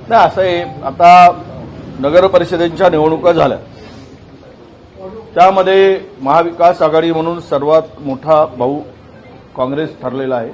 नाही, असं आहे, आता नगर परिषदेच्या निवडणुका झाल्या, त्यामध्ये महाविकास आघाडी म्हणून सर्वात मोठा भाऊ काँग्रेस ठरलेला आहे.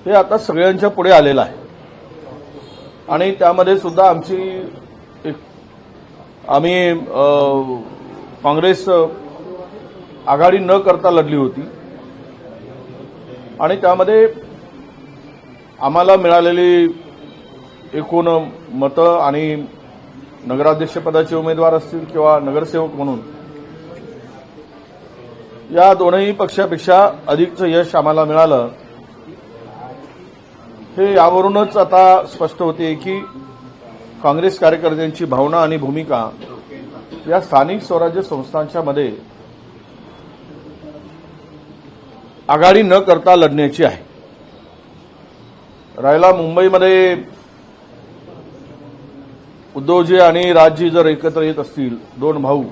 हे आता सगळ्यांच्या पुढे आलेलं आहे आणि त्यामध्ये सुद्धा आम्ही काँग्रेस आघाडी न करता लढली होती आणि त्यामध्ये आम्हाला मिळालेली एकूण मतं आणि नगराध्यक्षपदाचे उमेदवार असतील किंवा नगरसेवक म्हणून या दोनही पक्षापेक्षा अधिकचं यश आम्हाला मिळालं. हे यावरूनच आता स्पष्ट होते की काँग्रेस कार्यकर्त्यांची भावना आणि भूमिका या स्थानिक स्वराज्य संस्थांच्या मध्ये आघाडी न करता लढण्याची आहे. राहिला मुंबईमध्ये उद्धवजी आणि राजजी जर एकत्र येत असतील, दोन भाऊ,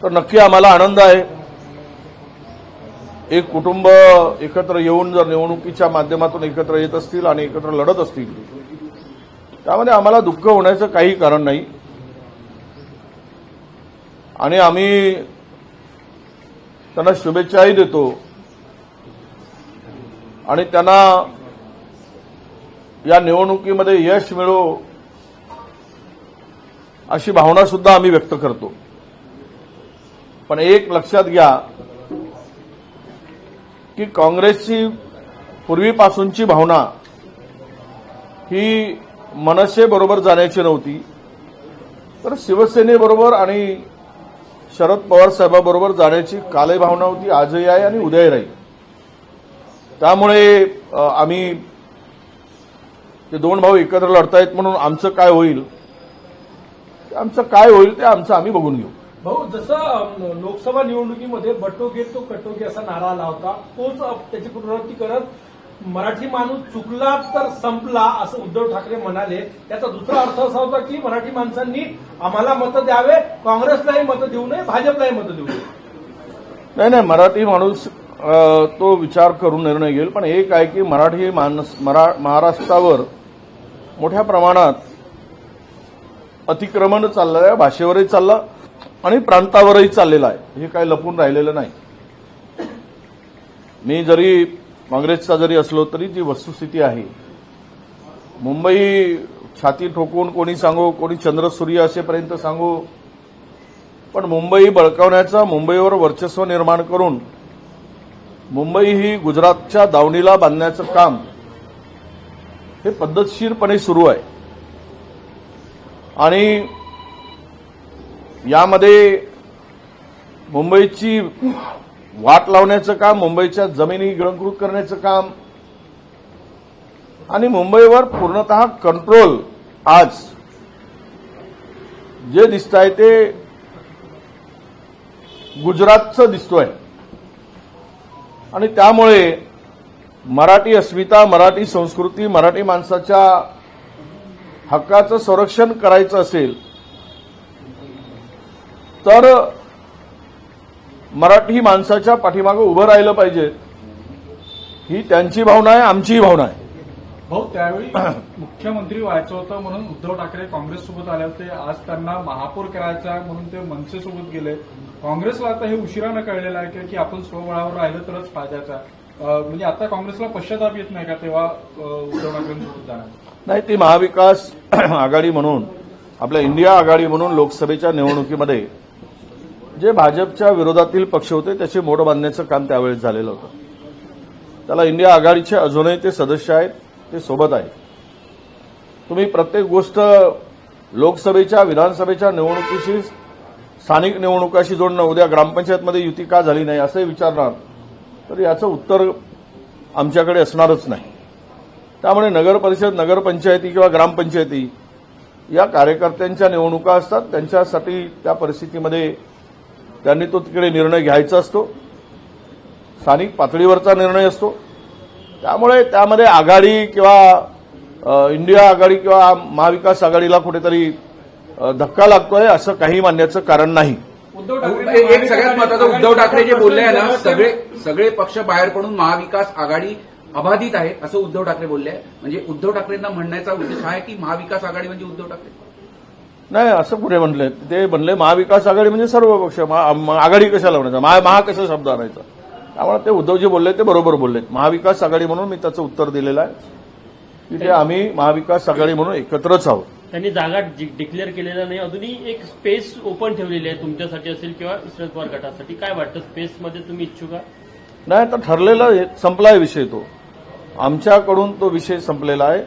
तर नक्की आम्हाला आनंद आहे. एक कुटुंब एकत्र येऊन जर निवडणुकीच्या माध्यमातून एकत्र येत असतील आणि एकत्र लढत असतील, त्यामध्ये आम्हाला दुःख होण्याचं काही कारण नाही आणि आम्ही त्यांना शुभेच्छाही देतो आणि त्यांना या निवडणुकीमध्ये यश मिळो अशी भावना सुद्धा आम्ही व्यक्त करतो. पण एक लक्षात घ्या की काँग्रेसची पूर्वीपासूनची भावना ही मनसेबरोबर जाण्याची नव्हती, तर शिवसेनेबरोबर आणि शरद पवार साहेबांबरोबर जाण्याची कालही भावना होती, आजही आहे आणि उद्याही राहील. त्यामुळे आम्ही ते दोन भाऊ एकत्र लढतायत म्हणून आमचं काय होईल ते आम्ही बघून घेऊ. भाऊ, जसं लोकसभा निवडणुकीमध्ये बटो घे तो कटो घे असा नारा आला होता, तोच त्याची पुनरावृत्ती करत मराठी माणूस चुकला तर संपला असं उद्धव ठाकरे म्हणाले. त्याचा दुसरा अर्थ असा होता की मराठी माणसांनी आम्हाला मतं द्यावे, काँग्रेसलाही मतं देऊ नये, भाजपलाही मतं देऊ नये. नाही, मराठी माणूस तो विचार करून निर्णय घेईल. पण एक आहे की मराठी महाराष्ट्रावर मोठ्या प्रमाणात अतिक्रमण चाललं आहे, भाषेवरही चाललं आणि प्रांतावरही चाललेलं आहे. हे काही लपून राहिलेलं नाही. मी जरी काँग्रेसचा जरी असलो तरी जी वस्तुस्थिती आहे, मुंबई छाती ठोकून कोणी सांगो, कोणी चंद्रसूर्य असेपर्यंत सांगू, पण मुंबई बळकावण्याचा, मुंबईवर वर्चस्व निर्माण करून मुंबई ही गुजरातच्या दावणीला बांधण्याचं काम हे पद्धतशीरपणे सुरू आहे आणि यामध्ये मुंबईची वाट लावण्याचं काम, मुंबईच्या जमिनी गिळंकृत करण्याचं काम आणि मुंबईवर पूर्णतः कंट्रोल आज जे दिसतंय ते गुजरातचं दिसतोय आणि त्यामुळे मराठी अस्मिता, मराठी संस्कृती, मराठी माणसाच्या हक्काचं संरक्षण करायचं असेल तर मराठी माणसाच्या पाठीमागे उभं राहिलं पाहिजे. ही त्यांची भावना आहे, आमचीही भावना आहे. भाऊ, त्यावेळी मुख्यमंत्री व्हायचं होतं म्हणून उद्धव ठाकरे काँग्रेससोबत आले होते. आज त्यांना महापौर करायचा म्हणून ते मनसेसोबत गेले. काँग्रेसला आता हे उशिरानं कळलेलं आहे की आपण स्वबळावर राहिलं तरच फायद्याचा. म्हणजे आता काँग्रेसला पश्चाताप येत नाही का तेव्हा उद्धव ठाकरेंसोबत जाणार? नाही, ती महाविकास आघाडी म्हणून, आपल्या इंडिया आघाडी म्हणून लोकसभेच्या निवडणुकीमध्ये जे भाजपच्या विरोधातील पक्ष होते त्याचे मोड बांधण्याचं काम त्यावेळेस झालेलं होतं. त्याला इंडिया आघाडीचे अजूनही ते सदस्य आहेत, ते सोबत आहेत. तुम्ही प्रत्येक गोष्ट लोकसभेच्या, विधानसभेच्या निवडणुकीशी, स्थानिक निवडणुकाशी जोडणं, उद्या ग्रामपंचायतमध्ये युती का झाली नाही असंही विचारणार तर याचं उत्तर आमच्याकडे असणारच नाही. त्यामुळे नगरपरिषद, नगरपंचायती किंवा ग्रामपंचायती या कार्यकर्त्यांच्या निवडणुका असतात. त्यांच्यासाठी त्या परिस्थितीमध्ये त्यांनी तो तिकडे निर्णय घ्यायचा असतो, स्थानिक पातळीवरचा निर्णय असतो. त्यामुळे त्यामध्ये आघाडी किंवा इंडिया आघाडी किंवा महाविकास आघाडीला कुठेतरी धक्का लागतोय असं काही मानण्याचं कारण नाही. एक सगळ्यात महत्वाचं, उद्धव ठाकरे जे बोलले आहे ना, सगळे पक्ष बाहेर पडून महाविकास आघाडी अबाधित आहे असं उद्धव ठाकरे बोलले आहे. म्हणजे उद्धव ठाकरेंना म्हणण्याचा उद्देश आहे की महाविकास आघाडी म्हणजे उद्धव ठाकरे. नाही, असं कुठे म्हणले? ते म्हणले महाविकास आघाडी म्हणजे सर्व पक्ष. आघाडी कशाला म्हणायचं? महा कसा शब्द आणायचा? त्यामुळे ते उद्धवजी बोलले ते बरोबर बोललेत. महाविकास आघाडी म्हणून मी त्याचं उत्तर दिलेलं आहे की ते आम्ही महाविकास आघाडी म्हणून एकत्रच आहोत. त्यांनी जागा डिक्लेअर केलेल्या नाही, अजूनही एक स्पेस ओपन ठेवलेली आहे तुमच्यासाठी असेल किंवा शरद पवार गटासाठी. काय वाटतं, स्पेसमध्ये तुम्ही इच्छुक आहात? नाही, तर ठरलेला संपलाय विषय. तो आमच्याकडून तो विषय संपलेला आहे.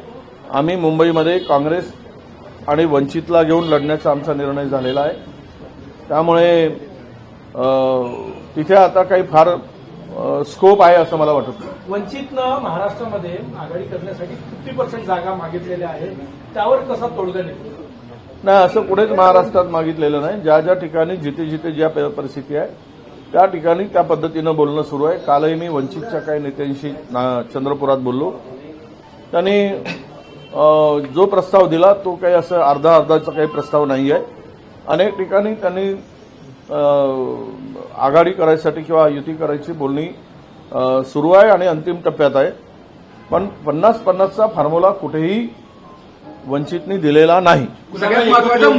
आम्ही मुंबईमध्ये काँग्रेस आणि वंचितला घेऊन लढण्याचा आमचा निर्णय झालेला आहे. त्यामुळे तिथे आता काही फार स्कोप आहे असं मला वाटत नाही. वंचितनं महाराष्ट्रामध्ये आघाडी करण्यासाठी 50% जागा मागितलेल्या आहेत, त्यावर कसा तोडगा निघतो? नाही, असं कुठेच महाराष्ट्रात मागितलेलं नाही. ज्या ज्या ठिकाणी जिथे जिथे ज्या परिस्थिती आहे त्या ठिकाणी त्या पद्धतीनं बोलणं सुरू आहे. कालही मी वंचितच्या काही नेत्यांशी चंद्रपुरात बोललो. त्यांनी जो प्रस्ताव दिला तो काही असं अर्धाचा काही प्रस्ताव नाही आहे. अनेक ठिकाणी त्यांनी आघाडी करायसाठी किंवा युती करायची बोलणी सुरू आहे आणि अंतिम टप्प्यात आहे. पण 50-50चा फॉर्म्युला कुठेही वंचितनी दिलेला नाही. सगळ्यात महत्वाचं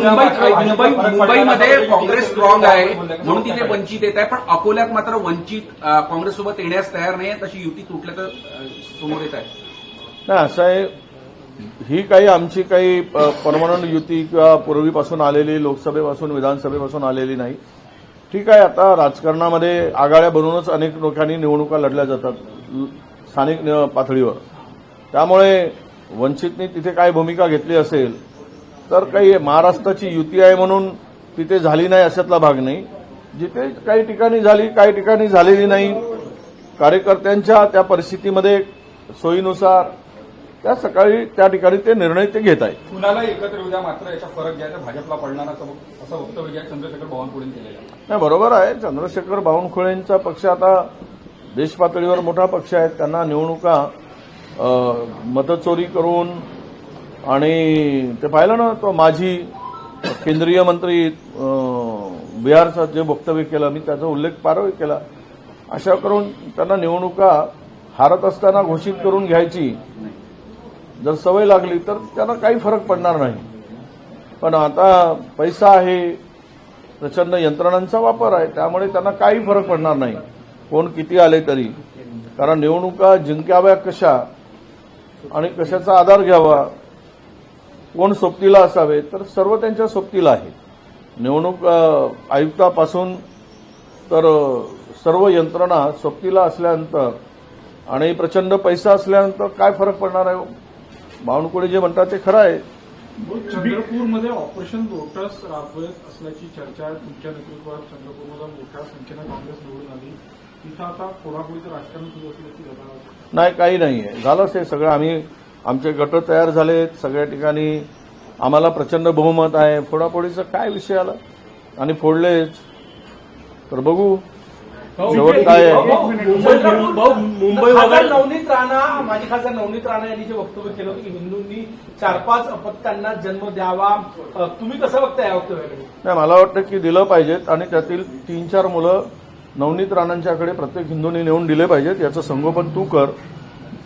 मुंबईमध्ये काँग्रेस स्ट्रॉंग आहे म्हणून तिथे वंचित येत आहे, पण अकोल्यात मात्र वंचित काँग्रेससोबत येण्यास तयार नाही, तशी युती तुटल्याचं समोर येत आहे. नाही, असं आहे, ही काही आमची काही परमनंट युती किंवा पूर्वीपासून आलेली लोकसभेपासून विधानसभेपासून आलेली नाही. ठीक आहे, आता राजकारणामध्ये आघाड्या बनवूनच अनेक लोकांनी निवडणुका लढल्या जातात स्थानिक पातळीवर. त्यामुळे वंचितने तिथे काय भूमिका घेतली असेल तर काही महाराष्ट्राची युती आहे म्हणून तिथे झाली नाही अशातला भाग नाही. जिथे काही ठिकाणी झाली, काही ठिकाणी झालेली नाही. कार्यकर्त्यांच्या त्या परिस्थितीमध्ये सोयीनुसार त्या सकाळी त्या ठिकाणी ते निर्णय ते घेत आहेत. कुणाला एकत्र येऊ द्या, मात्र याचा फरक घ्या तर भाजपला पडणार असं वक्तव्य चंद्रशेखर बावनकुळेंनी केलेलं आहे. नाही, बरोबर आहे. चंद्रशेखर बावनकुळेंचा पक्ष आता देश पातळीवर मोठा पक्ष आहे. त्यांना निवडणुका मतचोरी करून आणि ते पाहिलं ना, तो माजी केंद्रीय मंत्री बिहारचं जे वक्तव्य केलं मी त्याचा उल्लेख पारही केला. अशा करून त्यांना निवडणुका हारत असताना घोषित करून घ्यायची जर सवय लागली तर त्यांना काही फरक पडणार नाही. पण आता पैसा आहे, प्रचंड यंत्रणांचा वापर आहे, त्यामुळे त्यांना काही फरक पडणार नाही कोण किती आले तरी. कारण निवडणुका जिंकाव्या कशा आणि कशाचा आधार घ्यावा, कोण सोबतीला असावे, तर सर्व त्यांच्या सोबतीला आहे. निवडणूक आयुक्तापासून तर सर्व यंत्रणा सोबतीला असल्यानंतर आणि प्रचंड पैसा असल्यानंतर काय फरक पडणार आहे? बावनकुळे जे म्हणतात ते खरं आहे. चंद्रपूरमध्ये ऑपरेशन लोटस राबवत असल्याची चर्चा तुमच्या नेतृत्वात चंद्रपूरमध्ये मोठ्या संख्येनं काँग्रेस निवडून आली. तिथं आता फोडाफोडीचं राजकारण सुरू असल्याची घटना नाही, काही नाहीये. झालंच हे सगळं. आमचे गट तयार झालेत सगळ्या ठिकाणी. आम्हाला प्रचंड बहुमत आहे. फोडाफोडीचा काय विषय आला आणि फोडलेच तर बघू शेवट काय आहे. मुंबई नवनीत राणा, माजी खासदार नवनीत राणा यांनी जे वक्तव्य केलं होतं की हिंदूंनी 4-5 अपत्यांना जन्म द्यावा, तुम्ही कसं बघताय या वक्तव्याकडे? नाही, मला वाटतं की दिलं पाहिजेत आणि त्यातील 3-4 मुलं नवनीत राणांच्याकडे प्रत्येक हिंदूंनी नेऊन दिले पाहिजेत. याचं संगोपन तू कर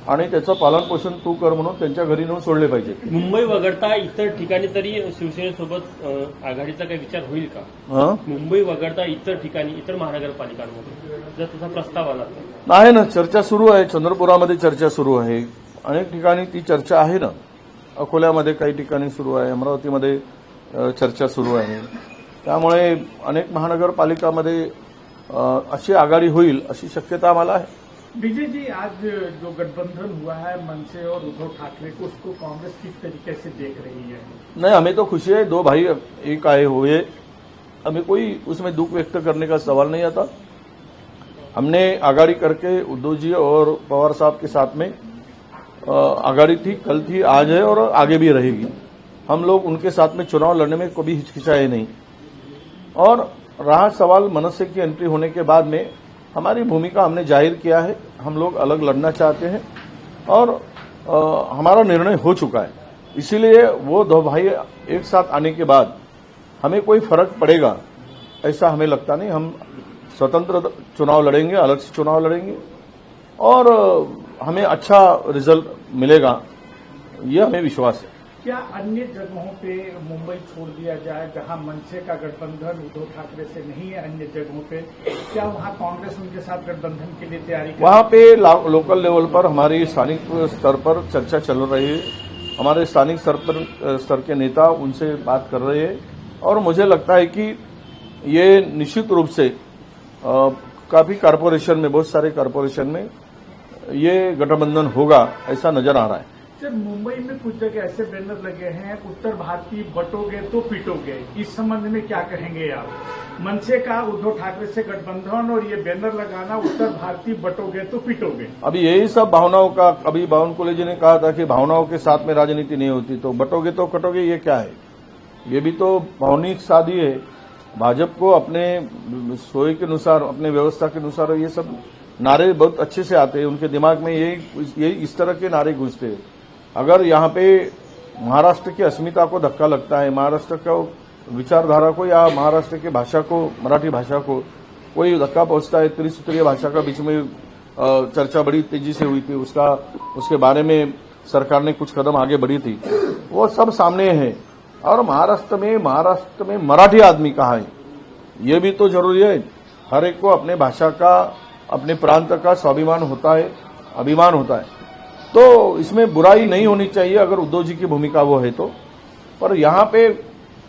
आणि त्याचं पालनपोषण तू कर म्हणून त्यांच्या घरी नेऊन सोडले पाहिजे. मुंबई वगळता इतर ठिकाणी तरी शिवसेनेसोबत आघाडीचा काही विचार होईल का? मुंबई वगळता इतर ठिकाणी, इतर महानगरपालिकांमध्ये जर तसा प्रस्ताव आला तर? आहे ना, चर्चा सुरू आहे. चंद्रपुरामध्ये चर्चा सुरू आहे. अनेक ठिकाणी ती चर्चा आहे ना. अकोल्यामध्ये काही ठिकाणी सुरू आहे. अमरावतीमध्ये चर्चा सुरू आहे. त्यामुळे अनेक महानगरपालिकामध्ये अशी आघाडी होईल अशी शक्यता आम्हाला आहे. विजय जी, आज जो गठबंधन हुआ है मनसे और उद्धव ठाकरे को, उसको कांग्रेस किस तरीके से देख रही है? नहीं, हमें तो खुशी है. 2 भाई एक आए हुए, हमें कोई उसमें दुख व्यक्त करने का सवाल नहीं आता. हमने आघाड़ी करके उद्धव जी और पवार साहब के साथ में आघाड़ी थी, कल थी, आज है और आगे भी रहेगी. हम लोग उनके साथ में चुनाव लड़ने में कभी हिचकिचाए नहीं. और रहा सवाल मनसे की एंट्री होने के बाद में, हमारी भूमिका हमने जाहिर किया है. हम लोग अलग लड़ना चाहते हैं और हमारा निर्णय हो चुका है. इसीलिए वो 2 भाई एक साथ आने के बाद हमें कोई फर्क पड़ेगा ऐसा हमें लगता नहीं. हम स्वतंत्र चुनाव लड़ेंगे, अलग से चुनाव लड़ेंगे और हमें अच्छा रिजल्ट मिलेगा, ये हमें विश्वास है। क्या अन्य जगहों पे मुंबई छोड़ दिया जाए जहां मनसे का गठबंधन उद्धव ठाकरे से नहीं है, अन्य जगहों पे क्या वहां कांग्रेस उनके साथ गठबंधन के लिए तैयारी कर वहां पे लोकल लेवल पर हमारी स्थानिक स्तर पर चर्चा चल रही है। हमारे स्थानिक स्तर के नेता उनसे बात कर रहे हैं और मुझे लगता है कि ये निश्चित रूप से काफी कारपोरेशन में, बहुत सारे कारपोरेशन में ये गठबंधन होगा, ऐसा नजर आ रहा है। सर, मुंबई में कुछ जगह ऐसे बैनर लगे हैं, उत्तर भारतीय बटोगे तो पिटोगे, इस संबंध में क्या कहेंगे आप? मनसे का उद्धव ठाकरे से गठबंधन और ये बैनर लगाना, उत्तर भारतीय बटोगे तो पिटोगे। अभी यही सब भावनाओं का, अभी बावनकुले जी ने कहा था कि भावनाओं के साथ में राजनीति नहीं होती, तो बटोगे तो कटोगे, ये क्या है? ये भी तो भावनिक शादी है। भाजपा को अपने सोए के अनुसार, अपने व्यवस्था के अनुसार ये सब नारे बहुत अच्छे से आते हैं, उनके दिमाग में यही इस तरह के नारे घुसते हैं। अगर यहाँ पे महाराष्ट्र की अस्मिता को धक्का लगता है, महाराष्ट्र को विचारधारा को या महाराष्ट्र की भाषा को, मराठी भाषा को कोई धक्का पहुंचता है, त्रिसूत्रीय भाषा का बीच में चर्चा बड़ी तेजी से हुई थी, उसके बारे में सरकार ने कुछ कदम आगे बढ़ी थी, वो सब सामने है। और महाराष्ट्र में मराठी आदमी कहाँ है, ये भी तो जरूरी है। हर एक को अपने भाषा का, अपने प्रांत का स्वाभिमान होता है, अभिमान होता है, तो इसमें बुराई नहीं होनी चाहिए अगर उद्धव जी की भूमिका वो है तो। पर यहाँ पे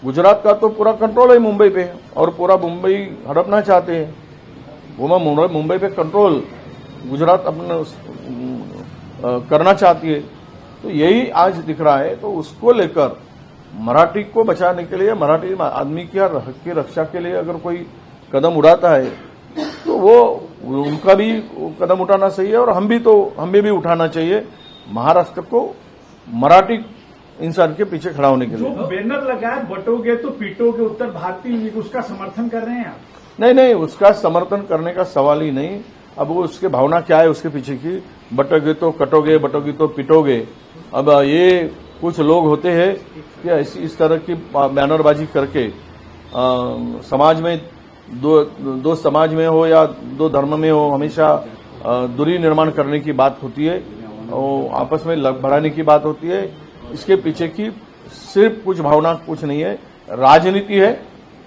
गुजरात का तो पूरा कंट्रोल है मुंबई पे, और पूरा मुंबई हड़पना चाहते हैं। वो मुंबई पे कंट्रोल गुजरात अपना करना चाहती है, तो यही आज दिख रहा है। तो उसको लेकर मराठी को बचाने के लिए, मराठी आदमी के हक की रक्षा के लिए अगर कोई कदम उठाता है तो वो उनका भी कदम उठाना चाहिए, और हमें भी उठाना चाहिए महाराष्ट्र को मराठी इंसान के पीछे खड़ा होने के लिए। जो बैनर लगा है बटोगे तो पीटोगे उत्तर भारतीय, उसका समर्थन कर रहे हैं आप? नहीं, उसका समर्थन करने का सवाल ही नहीं। अब वो उसके भावना क्या है उसके पीछे की, बटोगे तो कटोगे, बटोगे तो पिटोगे। अब ये कुछ लोग होते हैं कि ऐसी इस तरह की बैनरबाजी करके समाज में दो समाज में हो या दो धर्म में हो, हमेशा दूरी निर्माण करने की बात होती है, और आपस में लग बढ़ाने की बात होती है। इसके पीछे की सिर्फ कुछ भावना कुछ नहीं है, राजनीति है,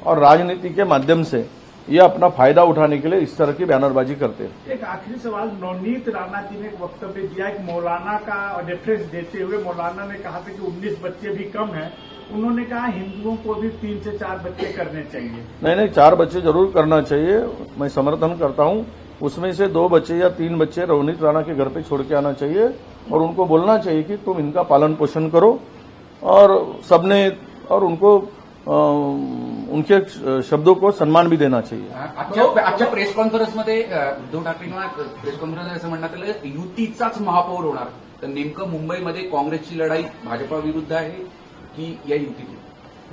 और राजनीति के माध्यम से ये अपना फायदा उठाने के लिए इस तरह की बैनरबाजी करते हैं। एक आखिरी सवाल, नवनीत राणा जी ने एक वक्तव्य दिया, एक मौलाना का रेफरेंस देते हुए मौलाना ने कहा था कि 19 बच्चे भी कम हैं। उन्होंने कहा हिंदुओं को भी 3 से 4 बच्चे करने चाहिए। नहीं, 4 बच्चे जरूर करना चाहिए, मैं समर्थन करता हूं। उसमें से 2 बच्चे या 3 बच्चे नवनीत राणा के घर पे छोड़ के आना चाहिए, और उनको बोलना चाहिए कि तुम इनका पालन पोषण करो, और सबने और उनको उनके शब्दों को सम्मान भी देना चाहिए। आजच्या प्रेस कॉन्फरन्समध्ये उद्धव ठाकरेंना प्रेस कॉन्फरन्स असं म्हणण्यात आलं युतीचाच महापौर होणार, तर नेमकं मुंबईमध्ये काँग्रेसची लढाई भाजपा विरुद्ध आहे की या युतीची?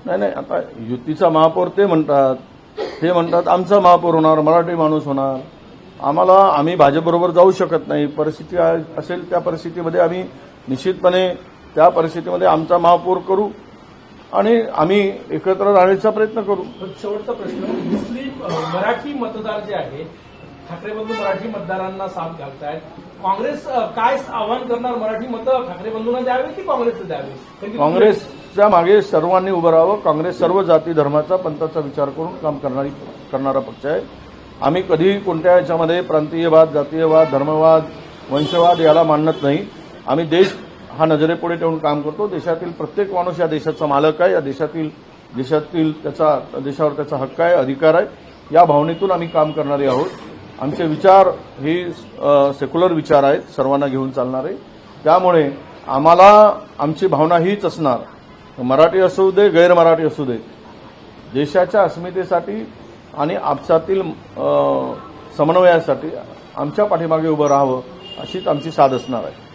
नाही, आता युतीचा महापौर ते म्हणतात आमचा महापौर होणार, मराठी माणूस होणार। आम्ही भाजपबरोबर जाऊ शकत नाही, परिस्थिती असेल त्या परिस्थितीमध्ये आम्ही निश्चितपणे त्या परिस्थितीमध्ये आमचा महापौर करू आणि आम्ही एकत्र राहण्याचा प्रयत्न करू। शेवटचा प्रश्न, मुस्लिम मराठी मतदार जे आहे, ठाकरे बंधू मराठी मतदारांना साथ घालतायत, काँग्रेस काय आवाहन करणार? मराठी मतं ठाकरे बंधूंना द्यावे की काँग्रेसला द्यावे? काँग्रेसच्या मागे सर्वांनी उभं राहावं। काँग्रेस सर्व जाती धर्माचा, पंथाचा विचार करून काम करणारा पक्ष आहे। आम्ही कधी कोणत्या याच्यामध्ये प्रांतीयवाद, जातीयवाद, धर्मवाद, वंशवाद याला मानत नाही। आम्ही देश हा नजरेपुढे ठेवून काम करतो। देशातील प्रत्येक माणूस या देशाचा मालक आहे, या देशातील देशावर त्याचा हक्क आहे, अधिकार आहे। या भावनेतून आम्ही काम करणारे आहोत। आमचे विचार हे सेक्युलर विचार आहेत, सर्वांना घेऊन चालणारे। त्यामुळे आम्हाला आमची भावना हीच असणार, मराठी असू दे, गैर मराठी असू दे, देशाच्या अस्मितेसाठी आणि आपसातील समन्वयासाठी आमच्या पाठीमागे उभं राहावं, अशीच आमची साध असणार आहे।